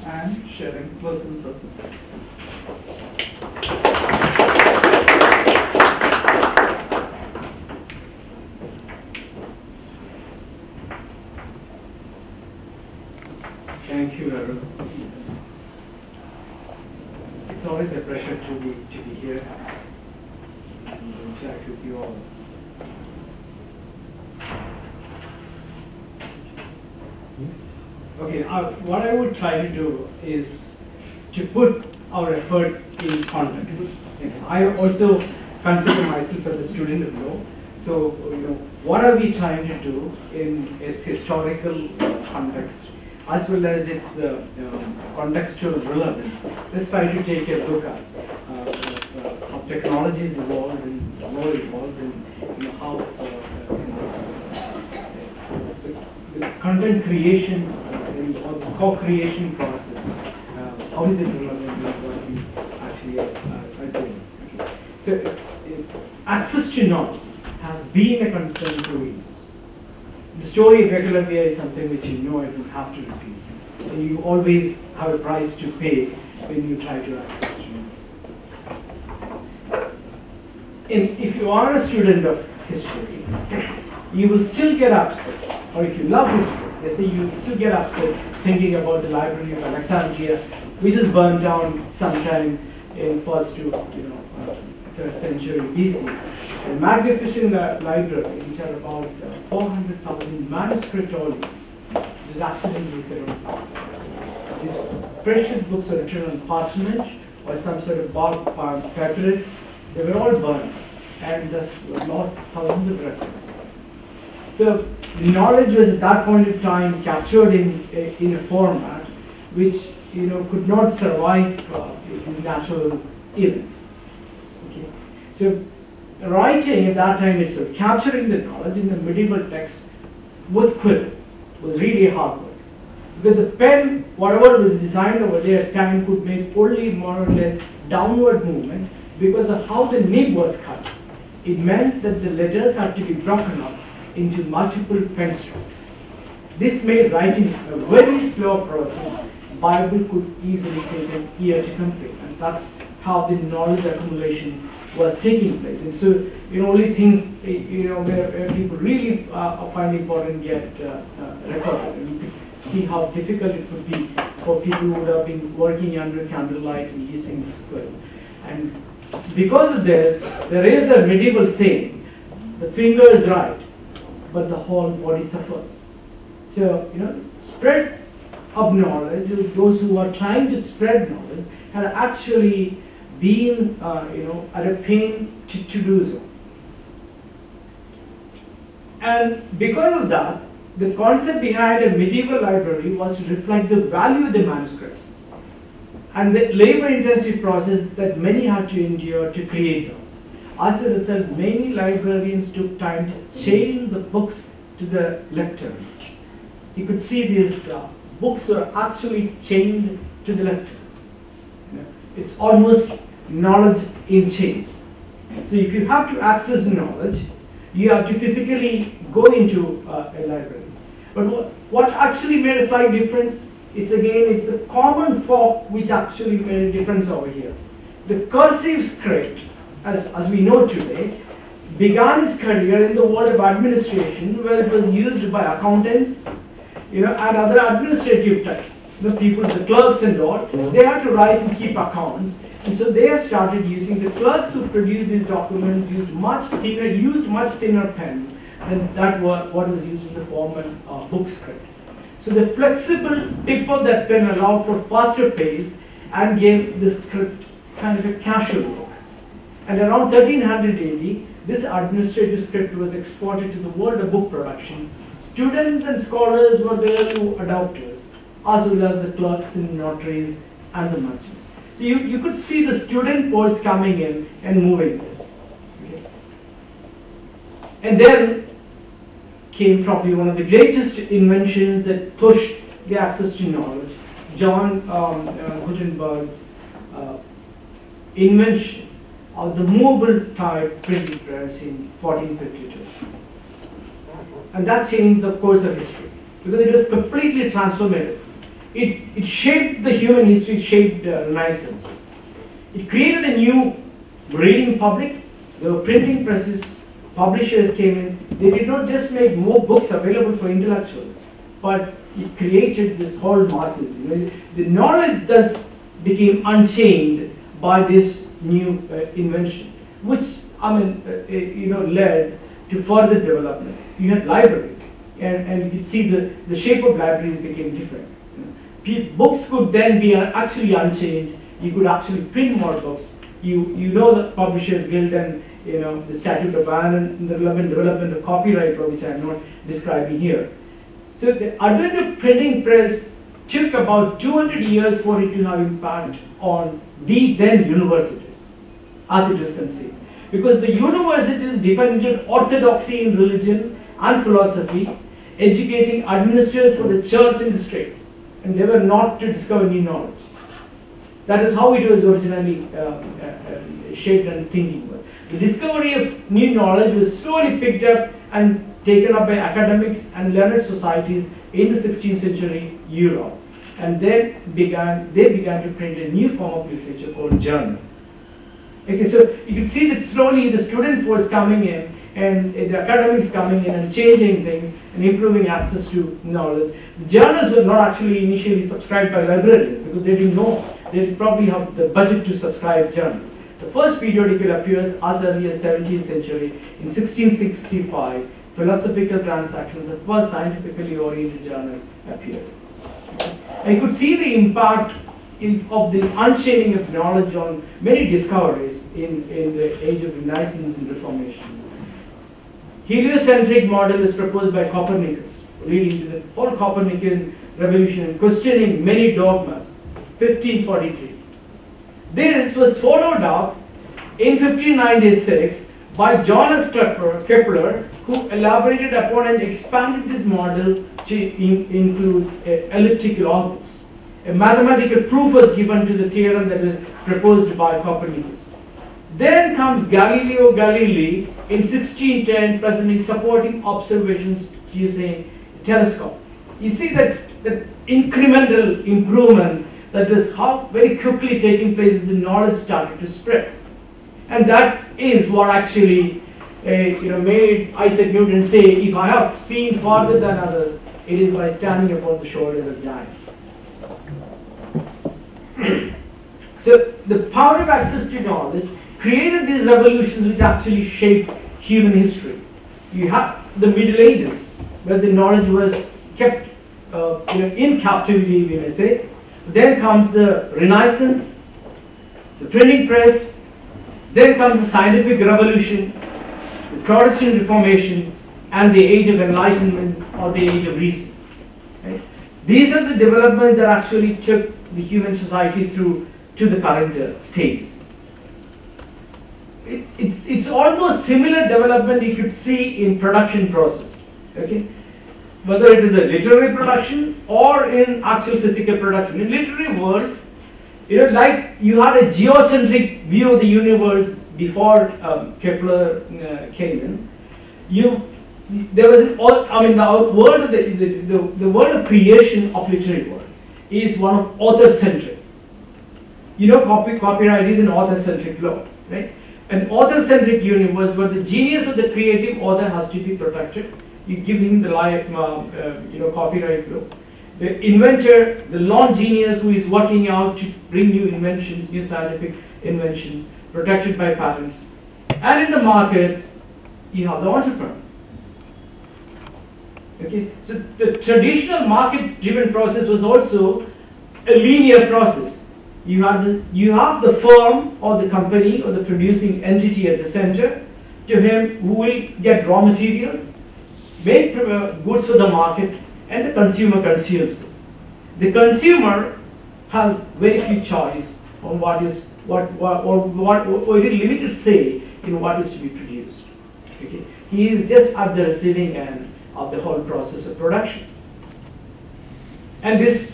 and sharing. Welcome, sir. Thank you, Arun. It's always a pleasure to be here and interact with you all. Okay, what I would try to do is to put our effort in context. I also consider myself as a student of law, so what are we trying to do in its historical context, as well as its contextual relevance. Let's try to take a look at how technology is evolved and law evolved, and how the content creation or the co-creation process, how is it relevant with what we actually are doing. Okay. So access to knowledge has been a concern for years. The story of regular BI is something which I don't have to repeat. And you always have a price to pay when you try to access to knowledge. And if you are a student of history, you will still get upset, or if you love history, they say you will still get upset thinking about the Library of Alexandria, which was burned down sometime in first to 3rd century BC. A magnificent library, which are about 400,000 manuscript volumes, which is accidentally set on fire. These precious books are written on parchment or some sort of bark papyrus. They were all burned and thus lost thousands of records. So knowledge was at that point in time captured in a format which could not survive these natural events. Okay. So writing at that time itself, capturing the knowledge in the medieval text with quill was really hard work. Because the pen, whatever was designed over there at time, could make only more or less downward movement because of how the nib was cut. It meant that the letters had to be broken up into multiple pen strokes. This made writing a very slow process. Bible could easily take an year to complete, and that's how the knowledge accumulation was taking place. And so, only things where people really find important get recorded. And you could see how difficult it would be for people who would have been working under candlelight and using this quill. And because of this, there is a medieval saying: "The finger is right, but the whole body suffers." So, spread of knowledge, those who are trying to spread knowledge, had actually been, at a pain to do so. And because of that, the concept behind a medieval library was to reflect the value of the manuscripts and the labor-intensive process that many had to endure to create them. As a result, many librarians took time to chain the books to the lecterns. You could see these books are actually chained to the lecterns. It's almost knowledge in chains. So if you have to access knowledge, you have to physically go into a library. But what actually made a slight difference? It's a common fork which actually made a difference over here. The cursive script, as we know today, began its career in the world of administration, where it was used by accountants, and other administrative tasks. The people, the clerks and all, they had to write and keep accounts, and so they have started using, the clerks who produced these documents used much thinner pen than that what was used in the formal book script. So the flexible tip of that pen allowed for faster pace and gave the script kind of a casual look. And around 1300 AD, this administrative script was exported to the world of book production. Students and scholars were there to adopt this, as well as the clerks and notaries and the merchants. So you could see the student force coming in and moving this. Okay. And then came probably one of the greatest inventions that pushed the access to knowledge, John Gutenberg's invention of the movable type printing press in 1452. And that changed the course of history, because it was completely transformative. it shaped the human history, it shaped Renaissance. It created a new reading public. There were printing presses, publishers came in. They did not just make more books available for intellectuals, but it created this whole masses. You know, the knowledge thus became unchained by this new invention, which led to further development. You had libraries, and you could see the shape of libraries became different. Books could then be actually unchained. You could actually print more books. You know the Publishers Guild and the Statute of Anne and the relevant development of copyright law, which I am not describing here. So the advent of printing press took about 200 years for it to have impact on the then universities, as it was conceived. Because the universities defended orthodoxy in religion and philosophy, educating administrators for the church and the state. And they were not to discover new knowledge. That is how it was originally shaped and thinking was. The discovery of new knowledge was slowly picked up and taken up by academics and learned societies in the 16th century Europe. And then they began to print a new form of literature called journal. Okay, so you can see that slowly the student force coming in and the academics coming in and changing things and improving access to knowledge. The journals were not actually initially subscribed by librarians because they didn't know. They didn't probably have the budget to subscribe journals. The first periodical appears as early as 17th century. In 1665, Philosophical Transactions, the first scientifically oriented journal, appeared. And you could see the impact of the unchaining of knowledge on many discoveries in the age of Renaissance and Reformation. Heliocentric model is proposed by Copernicus, leading to the whole Copernican revolution and questioning many dogmas. 1543. This was followed up in 1596 by Johannes Kepler, who elaborated upon and expanded this model to include elliptical orbits. A mathematical proof was given to the theorem that was proposed by Copernicus. Then comes Galileo Galilei in 1610, presenting supporting observations using a telescope. You see that incremental improvement that is how very quickly taking place as the knowledge started to spread. And that is what actually made Isaac Newton say, if I have seen farther than others, it is by standing upon the shoulders of giants. So the power of access to knowledge created these revolutions which actually shaped human history. You have the Middle Ages, where the knowledge was kept in captivity, we may say. Then comes the Renaissance, the printing press, then comes the scientific revolution, the Protestant Reformation, and the age of enlightenment or the age of reason. Right? These are the developments that actually took the human society through to the current stages. It's almost similar development you could see in production process. Okay? Whether it is a literary production or in actual physical production. In literary world, like you had a geocentric view of the universe before Kepler came in. There was the world of creation of literary world is one of author-centric. Copyright is an author-centric law, right? An author-centric universe where the genius of the creative author has to be protected. You give him the copyright law. The inventor, the lone genius who is working out to bring new inventions, new scientific inventions, protected by patents. And in the market, you have the entrepreneur. Okay, so the traditional market-driven process was also a linear process. You have the firm or the company or the producing entity at the center, to him who will get raw materials, make goods for the market, and the consumer consumes it. The consumer has very few choice on what very limited say in what is to be produced. Okay? He is just at the receiving end of the whole process of production. And this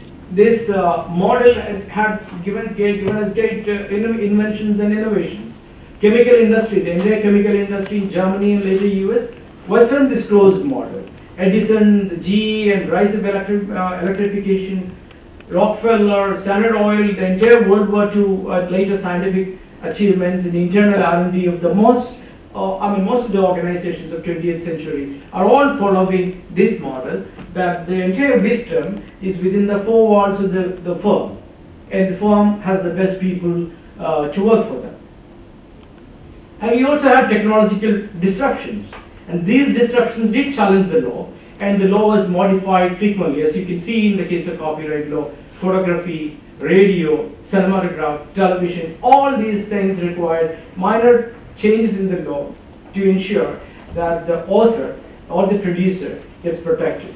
model had given us great inventions and innovations. Chemical industry, the entire chemical industry in Germany and later US was from this closed model. Edison, the GE and rise of electrification Rockefeller, Standard Oil, the entire World War II, later scientific achievements in the internal R&D of the most of the organizations of 20th century are all following this model, that the entire wisdom is within the four walls of the firm, and the firm has the best people to work for them. And we also had technological disruptions, and these disruptions did challenge the law, and the law was modified frequently, as you can see in the case of copyright law. Photography, radio, cinematograph, television, all these things required minor changes in the law to ensure that the author or the producer gets protected.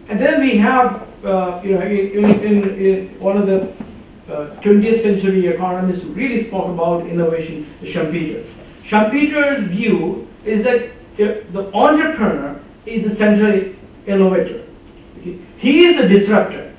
And then we have, in one of the 20th century economists who really spoke about innovation, Schumpeter. Schumpeter's view is that the entrepreneur is the central innovator. Okay? He is the disruptor.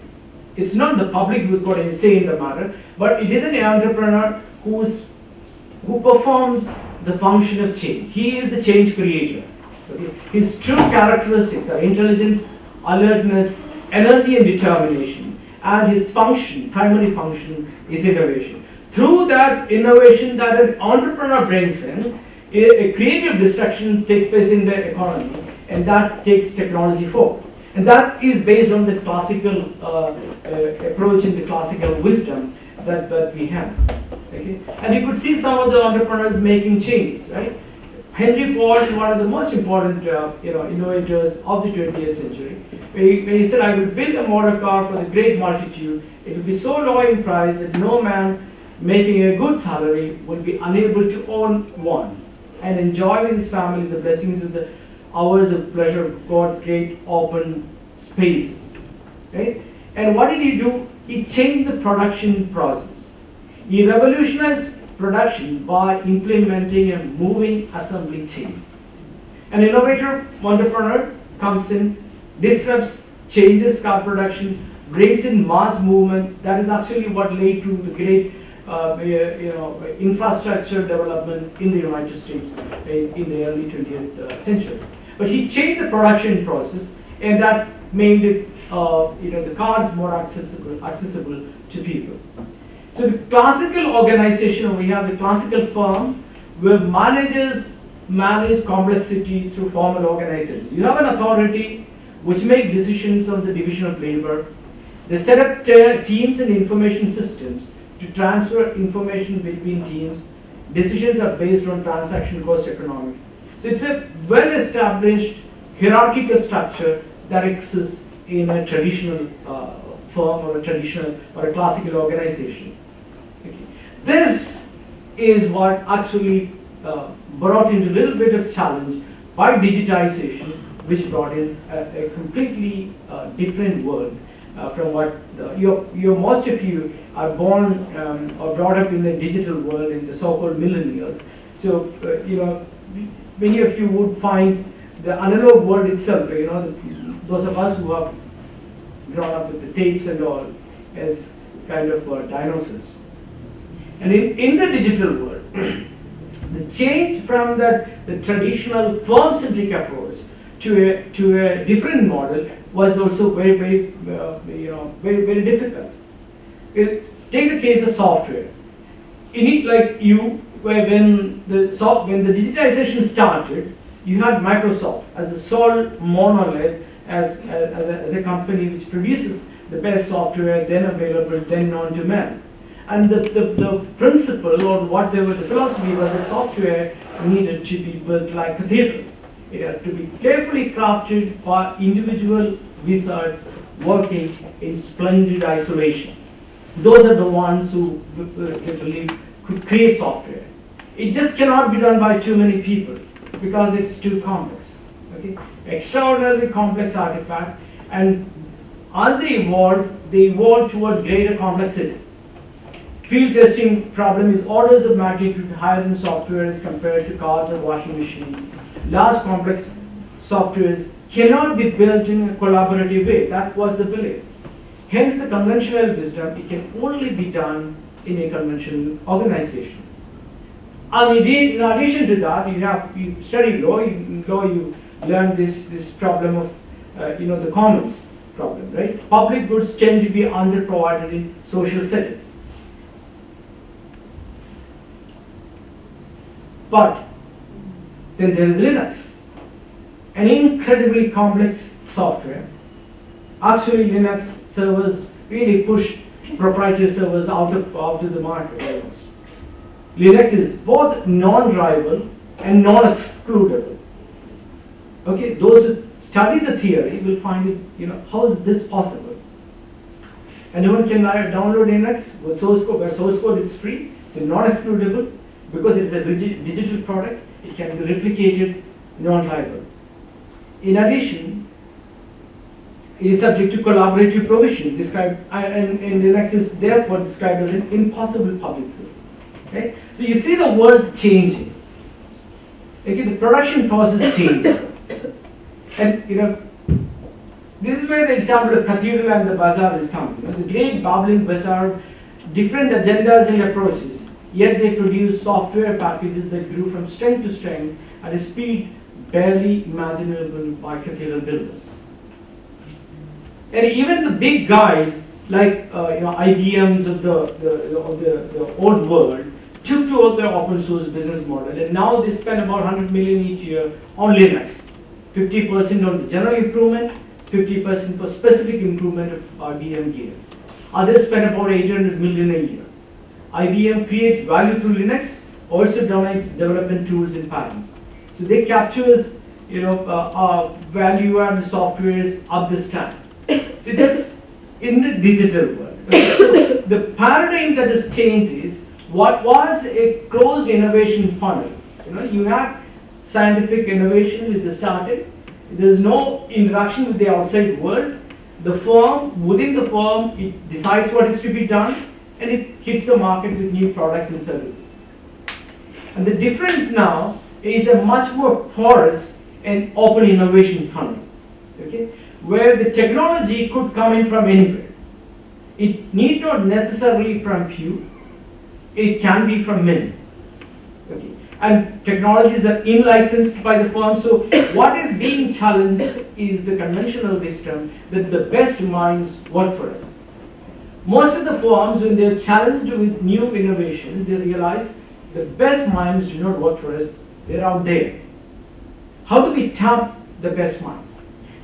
It's not the public who's got any say in the matter, but it is an entrepreneur who performs the function of change. He is the change creator. Okay? His true characteristics are intelligence, alertness, energy and determination, and his function, primary function, is innovation. Through that innovation that an entrepreneur brings in, a creative destruction takes place in the economy, and that takes technology forward. And that is based on the classical approach and the classical wisdom that we have. Okay? And you could see some of the entrepreneurs making changes, right? Henry Ford is one of the most important innovators of the 20th century. When he said, I will build a motor car for the great multitude, it will be so low in price that no man making a good salary will be unable to own one, and enjoy with his family the blessings of the hours of pleasure of God's great open spaces. Right? And what did he do? He changed the production process. He revolutionized production by implementing a moving assembly chain. An innovator, entrepreneur comes in, disrupts, changes car production, brings in mass movement. That is actually what led to the great infrastructure development in the United States in the early 20th century. But he changed the production process, and that made it, the cars more accessible to people. So the classical organization, we have the classical firm where managers manage complexity through formal organization. You have an authority which make decisions on the division of labor. They set up teams and information systems to transfer information between teams. Decisions are based on transaction cost economics. So it's a well-established hierarchical structure that exists in a traditional firm or a traditional or a classical organization. Okay. This is what actually brought into a little bit of challenge by digitization, which brought in a completely different world from what most of you are born or brought up in the digital world, in the so-called millennials. So many of you would find the analog world itself, those of us who have grown up with the tapes and all, as kind of dinosaurs. And in the digital world, the change from the traditional firm-centric approach to a different model was also very difficult. Take the case of software. When the digitization started, you had Microsoft as a sole monolith, as a company which produces the best software then available, then known to man. And the principle or the philosophy was that software needed to be built like cathedrals. It had to be carefully crafted by individual wizards working in splendid isolation. Those are the ones who they believe could create software. It just cannot be done by too many people because it's too complex. Okay? Extraordinarily complex artifact, and as they evolved towards greater complexity. Field testing problem is orders of magnitude higher in software as compared to cars or washing machines. Large complex softwares cannot be built in a collaborative way. That was the belief. Hence the conventional wisdom, it can only be done in a conventional organization. And in addition to that, you study law. In law, you learn this problem of the commons. problem, right? Public goods tend to be underprovided in social settings. But then there is Linux, an incredibly complex software. Actually, Linux servers really push proprietary servers out of the market almost. Linux is both non-rival and non-excludable. Okay, those who study the theory will find it, how is this possible? Anyone can download Linux with source code, where source code is free, so non-excludable, because it is a digital product, it can be replicated, non-rival. In addition, it is subject to collaborative provision, described, and Linux is therefore described as an impossible public good. Okay? So you see the world changing. Okay, the production process changes. And this is where the example of cathedral and the bazaar is coming. The great babbling bazaar, different agendas and approaches, yet they produce software packages that grew from strength to strength at a speed barely imaginable by cathedral builders. And even the big guys like IBMs of the old world took to their open source business model, and now they spend about 100 million each year on Linux. 50% on the general improvement, 50% for specific improvement of IBM gear. Others spend about 800 million a year. IBM creates value through Linux, also donates development tools and patents. So they captures, value-added softwares up this time. So that's in the digital world. So the paradigm that has changed is what was a closed innovation funnel. You have scientific innovation with the startup. There is no interaction with the outside world. The firm, within the firm, it decides what is to be done, and it hits the market with new products and services. And the difference now is a much more porous and open innovation funnel, okay, where the technology could come in from anywhere. It need not necessarily from few. It can be from many. Okay. And technologies are in-licensed by the firm. So what is being challenged is the conventional wisdom that the best minds work for us. Most of the firms, when they're challenged with new innovation, they realize the best minds do not work for us. They're out there. How do we tap the best minds?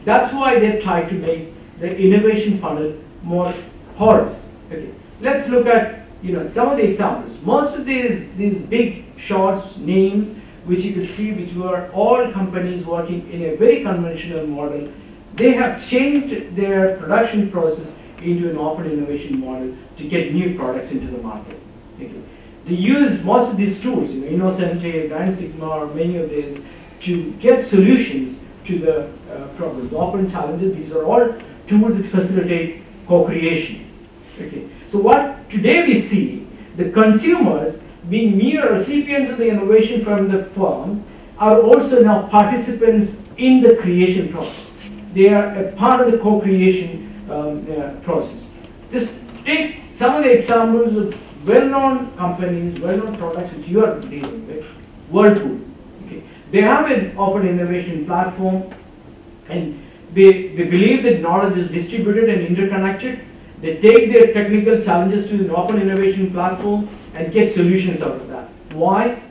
That's why they try to make the innovation funnel more porous. Okay. Let's look at some of the examples. Most of these big shots named, which you could see, which were all companies working in a very conventional model, they have changed their production process into an open innovation model to get new products into the market. Okay. They use most of these tools, Innocente, Grand Sigma, or many of these, to get solutions to the problem. The open challenges, these are all tools that facilitate co-creation. Okay. So what today we see, the consumers being mere recipients of the innovation from the firm are also now participants in the creation process. They are a part of the co-creation process. Just take some of the examples of well-known companies, well-known products which you are dealing with. Whirlpool. Okay. They have an open innovation platform, and they believe that knowledge is distributed and interconnected. They take their technical challenges to an open innovation platform and get solutions out of that. Why?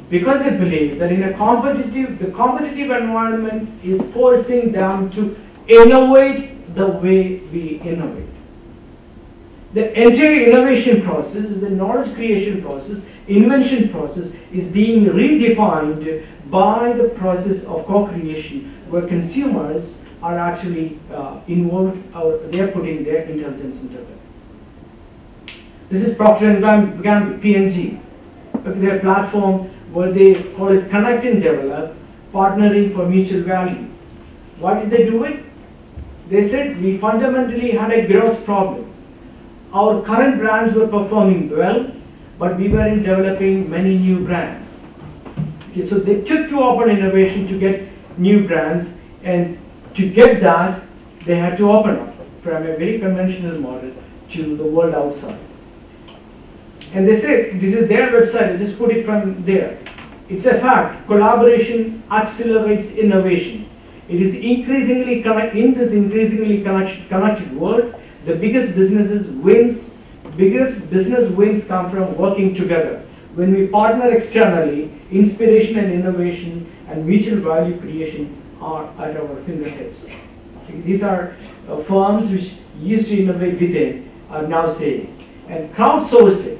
Because they believe that in the competitive environment is forcing them to innovate the way we innovate. The entire innovation process, the knowledge creation process, invention process is being redefined by the process of co-creation, where consumers are actually involved, or they are putting their intelligence into it. This is Procter & Gamble, P&G. Their platform where they call it Connect and Develop, partnering for mutual value. Why did they do it? They said we fundamentally had a growth problem. Our current brands were performing well, but we weren't developing many new brands. Okay, so they took to open innovation to get new brands, and to get that, they had to open up from a very conventional model to the world outside. And they say, this is their website, I just put it from there. It's a fact, collaboration accelerates innovation. It is increasingly in this increasingly connected world. The biggest business wins come from working together. When we partner externally, inspiration and innovation and mutual value creation are at our fingertips. These are firms which used to innovate within are now saying. And crowdsourcing,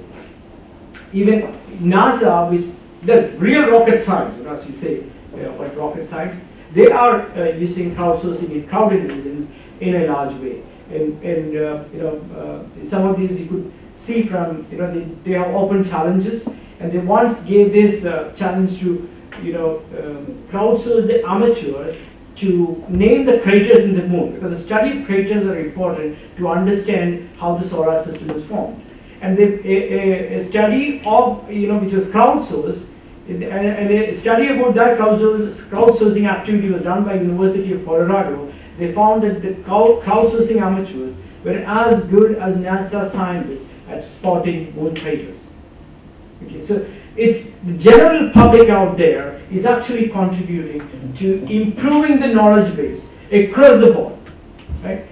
even NASA, which does real rocket science, as we say, like rocket science, they are using crowdsourcing and crowd intelligence in a large way. And some of these you could see from, they have open challenges, and they once gave this challenge to, crowdsource the amateurs to name the craters in the moon, because the study of craters are important to understand how the solar system is formed. And a study of, which was crowdsourced, and a study about that crowdsourcing activity was done by University of Colorado. They found that the crowdsourcing amateurs were as good as NASA scientists at spotting moon craters. Okay, so it's the general public out there is actually contributing to improving the knowledge base across the board, right?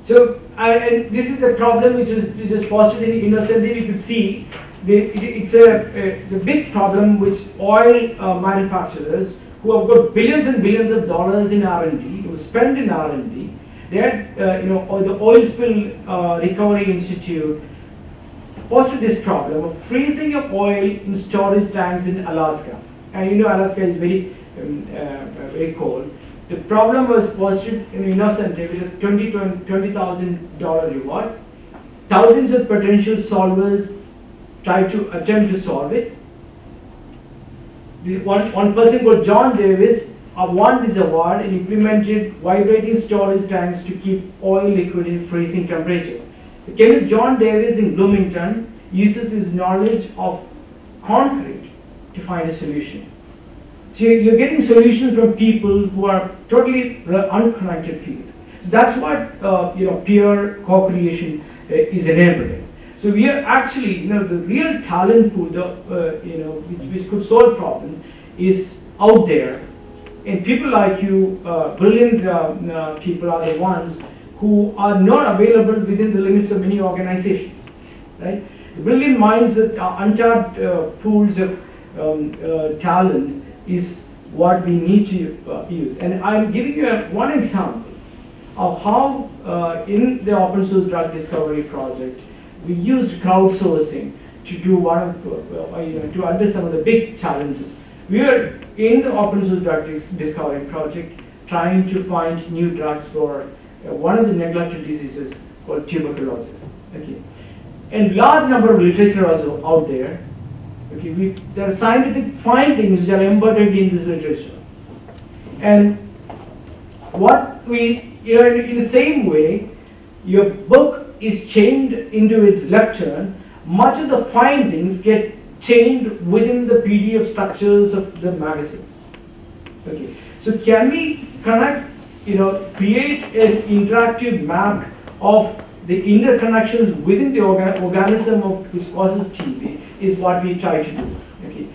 So, and this is a problem which is posited innocently. We could see it's the big problem which oil manufacturers who have got billions and billions of dollars in R&D, who spend in R&D, they had, the Oil Spill Recovery Institute posted this problem of freezing of oil in storage tanks in Alaska. And Alaska is very, very cold. The problem was posted innocently with a $20,000 reward. Thousands of potential solvers tried to attempt to solve it. One person called John Davis won this award and implemented vibrating storage tanks to keep oil liquid in freezing temperatures. The chemist John Davis in Bloomington uses his knowledge of concrete to find a solution. So you're getting solutions from people who are totally unconnected field. So that's what peer co-creation is enabling. So we are actually, the real talent pool, which could solve problems, is out there. And people like you, brilliant people, are the ones who are not available within the limits of many organizations, right? The brilliant minds that are untapped pools of talent is what we need to use. And I'm giving you one example of how in the open source drug discovery project, we used crowdsourcing to do to address some of the big challenges. We are in the open source drug discovery project trying to find new drugs for one of the neglected diseases called tuberculosis. Okay, and large number of literature is out there. Okay, there are scientific findings which are embedded in this literature, and what we, in the same way, your book is chained into its lectern. Much of the findings get chained within the PDF structures of the magazines. Okay, so can we connect, create an interactive map of the interconnections within the organism of which causes TB is what we try to do. Okay,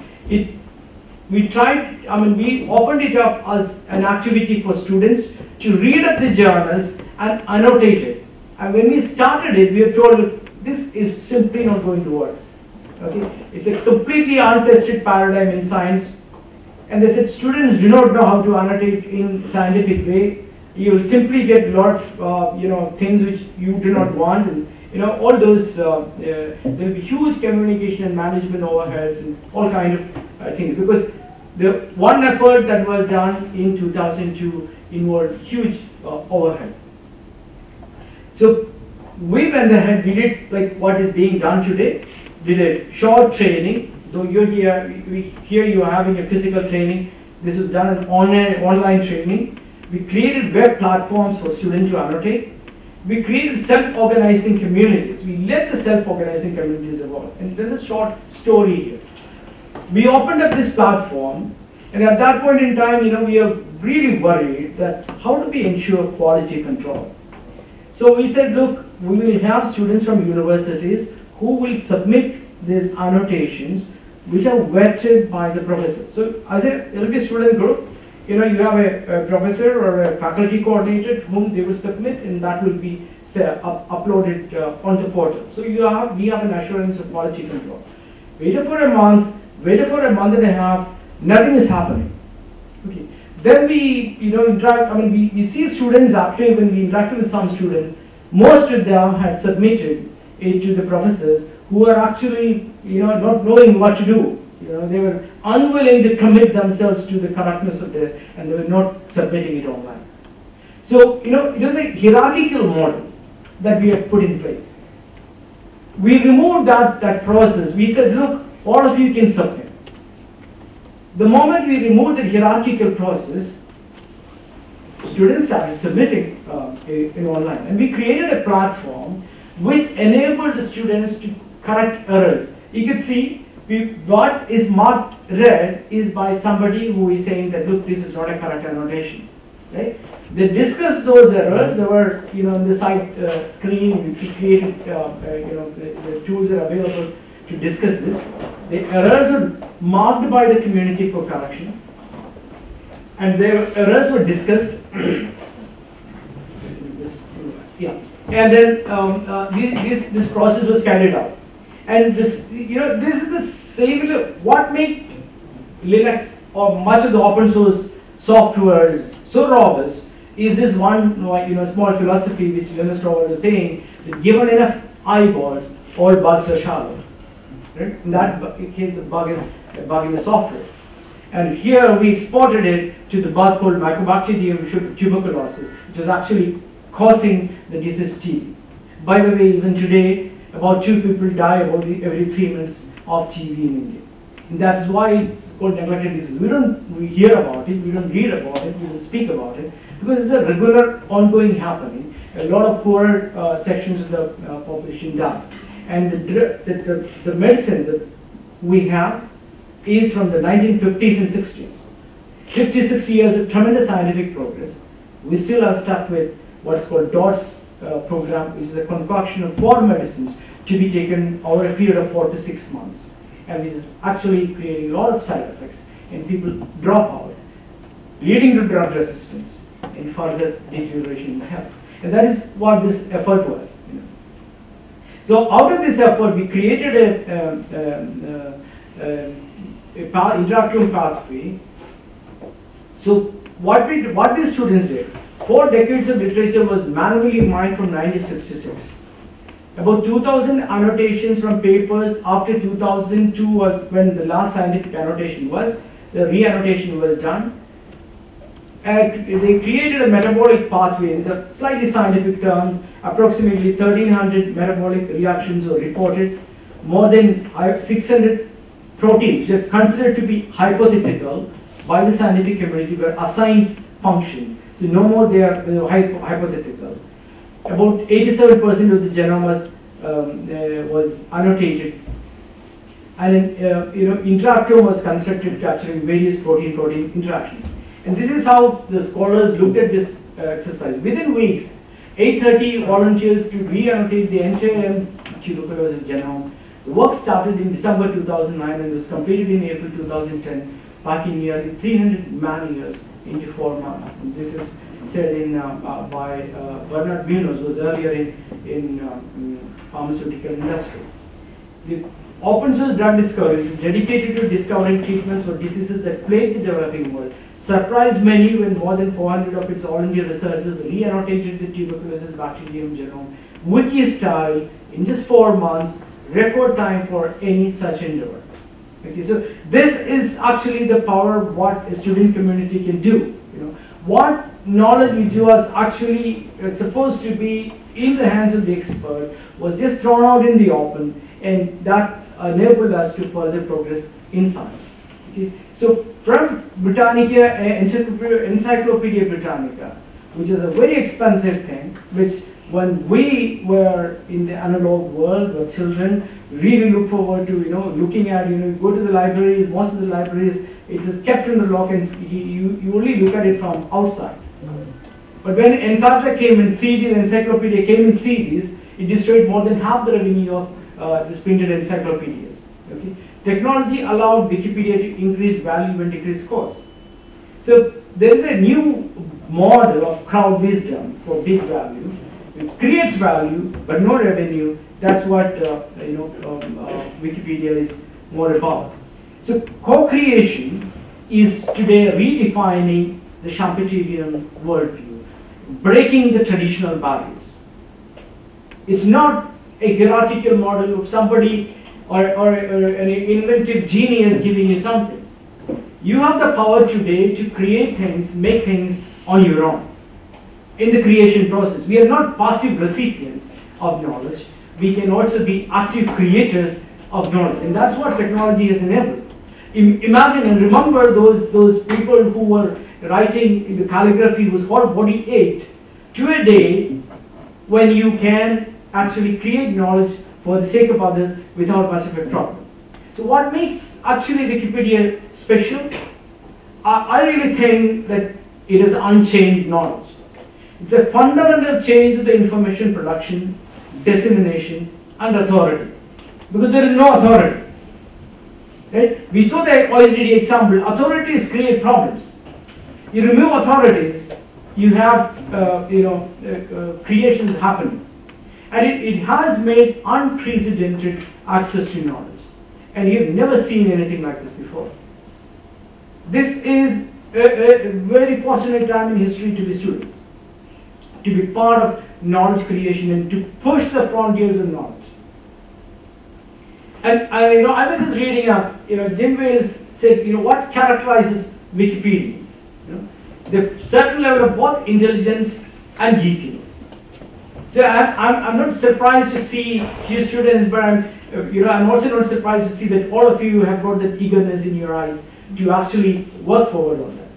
we opened it up as an activity for students to read up the journals and annotate it. And when we started it, we were told this is simply not going to work. Okay, it's a completely untested paradigm in science, and they said students do not know how to annotate in scientific way. You will simply get a lot of things which you do not want, and all those. There will be huge communication and management overheads and all kind of things, because the one effort that was done in 2002 involved huge overhead. So we went ahead, we did like what is being done today. Did a short training. Though you're here you are having a physical training. This was done an online training. We created web platforms for students to annotate. We created self-organizing communities. We let the self-organizing communities evolve. And there's a short story here. We opened up this platform, and at that point in time, we are really worried that how do we ensure quality control? So we said, look, we will have students from universities who will submit these annotations which are vetted by the professors. So as a LB student group, you have a professor or a faculty coordinator to whom they will submit, and that will be uploaded on the portal. So we have an assurance of quality control. Wait for a month and a half, nothing is happening. Okay. Then we interact. I mean, we see students active. When we interact with some students, most of them had submitted it to the professors, who are actually not knowing what to do. They were unwilling to commit themselves to the correctness of this, and they were not submitting it online. So it was a hierarchical model that we had put in place. We removed that process. We said, look, all of you can submit. The moment we removed the hierarchical process, students started submitting in online, and we created a platform which enabled the students to correct errors. You could see what is marked red is by somebody who is saying that, look, this is not a correct annotation, right? They discussed those errors. They were, on the side screen. We created, the tools are available to discuss this. The errors are marked by the community for correction, and the errors were discussed. And then this process was carried out. And this is the same. What makes Linux or much of the open source software is so robust is this one, small philosophy which Linus Torvalds was saying, that given enough eyeballs, all bugs are shallow. Right? In that case, the bug is a bug in the software. And here we exported it to the bug called Mycobacterium tuberculosis, which was actually causing the disease TB. By the way, even today, about 2 people die every 3 minutes of TB in India. And that's why it's called neglected disease. We hear about it, we don't read about it, we don't speak about it, because it's a regular, ongoing happening. A lot of poorer sections of the population die. And the medicine that we have is from the 1950s and 60s. 56 years of tremendous scientific progress. We still are stuck with what's called DOTS program, which is a concoction of 4 medicines to be taken over a period of 4 to 6 months. And it is actually creating a lot of side effects, and people drop out, leading to drug resistance and further deterioration in health. And that is what this effort was. So out of this effort, we created a interactive pathway. So what these students did, 4 decades of literature was manually mined from 1966. About 2,000 annotations from papers. After 2002 was when the last scientific annotation was, the re-annotation was done. And they created a metabolic pathway. These are slightly scientific terms. Approximately 1,300 metabolic reactions were reported. More than 600 proteins, which are considered to be hypothetical by the scientific community, were assigned functions. So no more they are hypothetical. About 87% of the genome was annotated, and interactome was constructed capturing various protein-protein interactions. And this is how the scholars looked at this exercise. Within weeks, 830 volunteered to re-annotate the entire tuberculosis genome. The work started in December 2009 and was completed in April 2010, packing nearly 300 man-years into 4 months. And this is said in by Bernard Munoz, who was earlier in pharmaceutical industry. The open source drug discovery is dedicated to discovering treatments for diseases that plague the developing world. Surprised many when more than 400 of its all-India researchers re-annotated the tuberculosis bacterium genome, wiki style, in just 4 months, record time for any such endeavor. Okay, so this is actually the power of what a student community can do. What knowledge which was actually supposed to be in the hands of the expert was just thrown out in the open, and that enabled us to further progress in science. Okay? So from Britannica, Encyclopedia Britannica, which is a very expensive thing, which when we were in the analog world, where children really look forward to, looking at, go to the libraries, most of the libraries, it is kept in the lock and you only look at it from outside. But when Encarta came in CDs, Encyclopedia came in CDs, it destroyed more than half the revenue of these printed encyclopedias. Okay? Technology allowed Wikipedia to increase value and decrease costs. So there is a new model of crowd wisdom for big value. It creates value, but no revenue. That's what Wikipedia is more about. So co-creation is today redefining the Schumpeterian worldview, breaking the traditional barriers. It's not a hierarchical model of somebody or an inventive genius giving you something. You have the power today to create things, make things on your own. In the creation process, we are not passive recipients of knowledge. We can also be active creators of knowledge, and that's what technology has enabled. Imagine and remember those people who were writing in the calligraphy was what body ate to a day when you can actually create knowledge for the sake of others without much of a problem. So what makes actually Wikipedia special? I really think that it is unchained knowledge. It's a fundamental change of the information production, dissemination, and authority. Because there is no authority. Right? We saw the OECD example. Authorities create problems. You remove authorities, you have creations happening. And it has made unprecedented access to knowledge. And you've never seen anything like this before. This is a very fortunate time in history to be students, to be part of knowledge creation and to push the frontiers of knowledge. And I was just reading up, Jim Wales said, what characterizes Wikipedians? The certain level of both intelligence and geekiness. So I'm not surprised to see few students, but I'm also not surprised to see that all of you have got that eagerness in your eyes to actually work forward on that.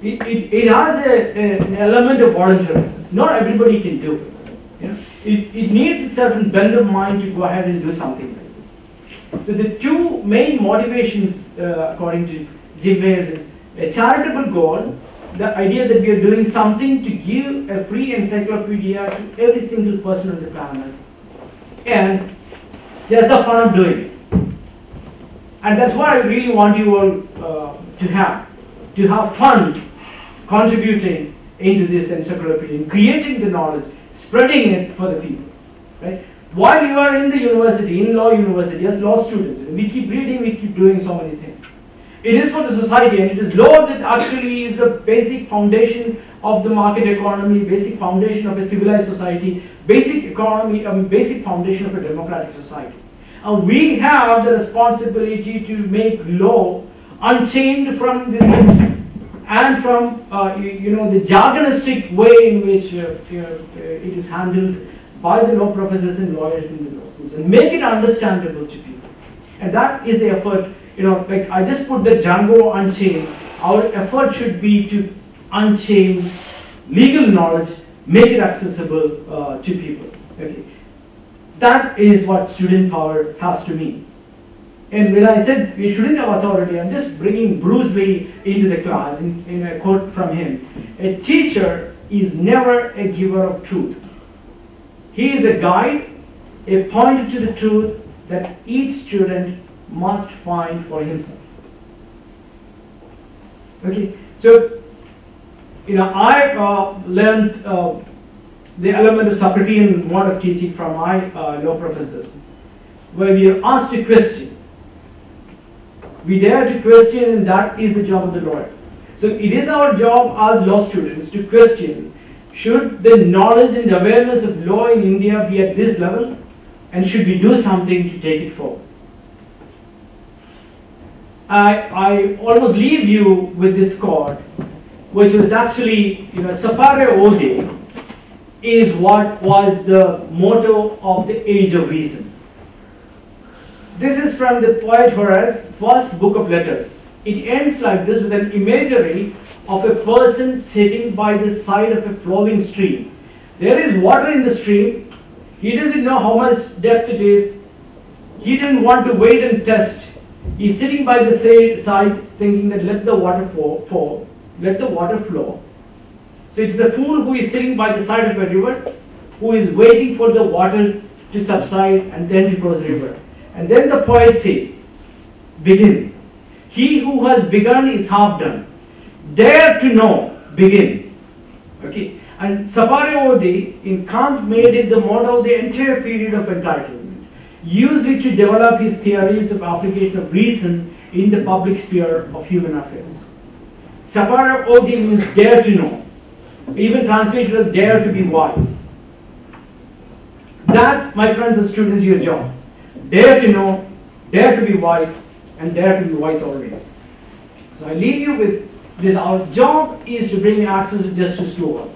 It has an element of voluntariness. Not everybody can do it. It needs a certain bend of mind to go ahead and do something like this. So the two main motivations, according to Jim Wales, is a charitable goal, the idea that we are doing something to give a free encyclopedia to every single person on the planet, and just the fun of doing it. And that's what I really want you all to have fun contributing into this encyclopedia, creating the knowledge, spreading it for the people. Right? While you are in the university, in law university, as law students, we keep reading, we keep doing so many things. It is for the society, and it is law that actually is the basic foundation of the market economy, basic foundation of a civilized society, basic foundation of a democratic society. And we have the responsibility to make law unchained from this and from the jargonistic way in which it is handled by the law professors and lawyers in the law schools, and make it understandable to people. And that is the effort. Like I just put the Django Unchained. Our effort should be to unchain legal knowledge, make it accessible to people. Okay. That is what student power has to mean. And when I said we shouldn't have authority, I'm just bringing Bruce Lee into the class in a quote from him. A teacher is never a giver of truth. He is a guide, a pointer to the truth that each student must find for himself. Okay, so I learned the element of Socratean mode of teaching from my law professors, where we are asked to question. We dare to question, and that is the job of the lawyer. So it is our job as law students to question, should the knowledge and awareness of law in India be at this level, and should we do something to take it forward? I almost leave you with this quote, which was actually, Sapere Ode is what was the motto of the Age of Reason. This is from the poet Horace, first book of letters. It ends like this with an imagery of a person sitting by the side of a flowing stream. There is water in the stream. He doesn't know how much depth it is. He didn't want to wait and test. He's sitting by the side thinking that let the water fall, let the water flow. So it's a fool who is sitting by the side of a river, who is waiting for the water to subside and then to cross the river. And then the poet says, begin. He who has begun is half done. Dare to know, begin. Okay, and Sapare Odi in Kant made it the motto of the entire period of enlightenment. Used it to develop his theories of application of reason in the public sphere of human affairs. Sapare Odi means dare to know, even translated as dare to be wise. That, my friends and students, is your job. Dare to know, dare to be wise, and dare to be wise always. So I leave you with this. Our job is to bring access to justice to all.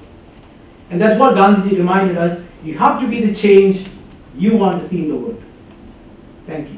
And that's what Gandhiji reminded us. You have to be the change you want to see in the world. Thank you.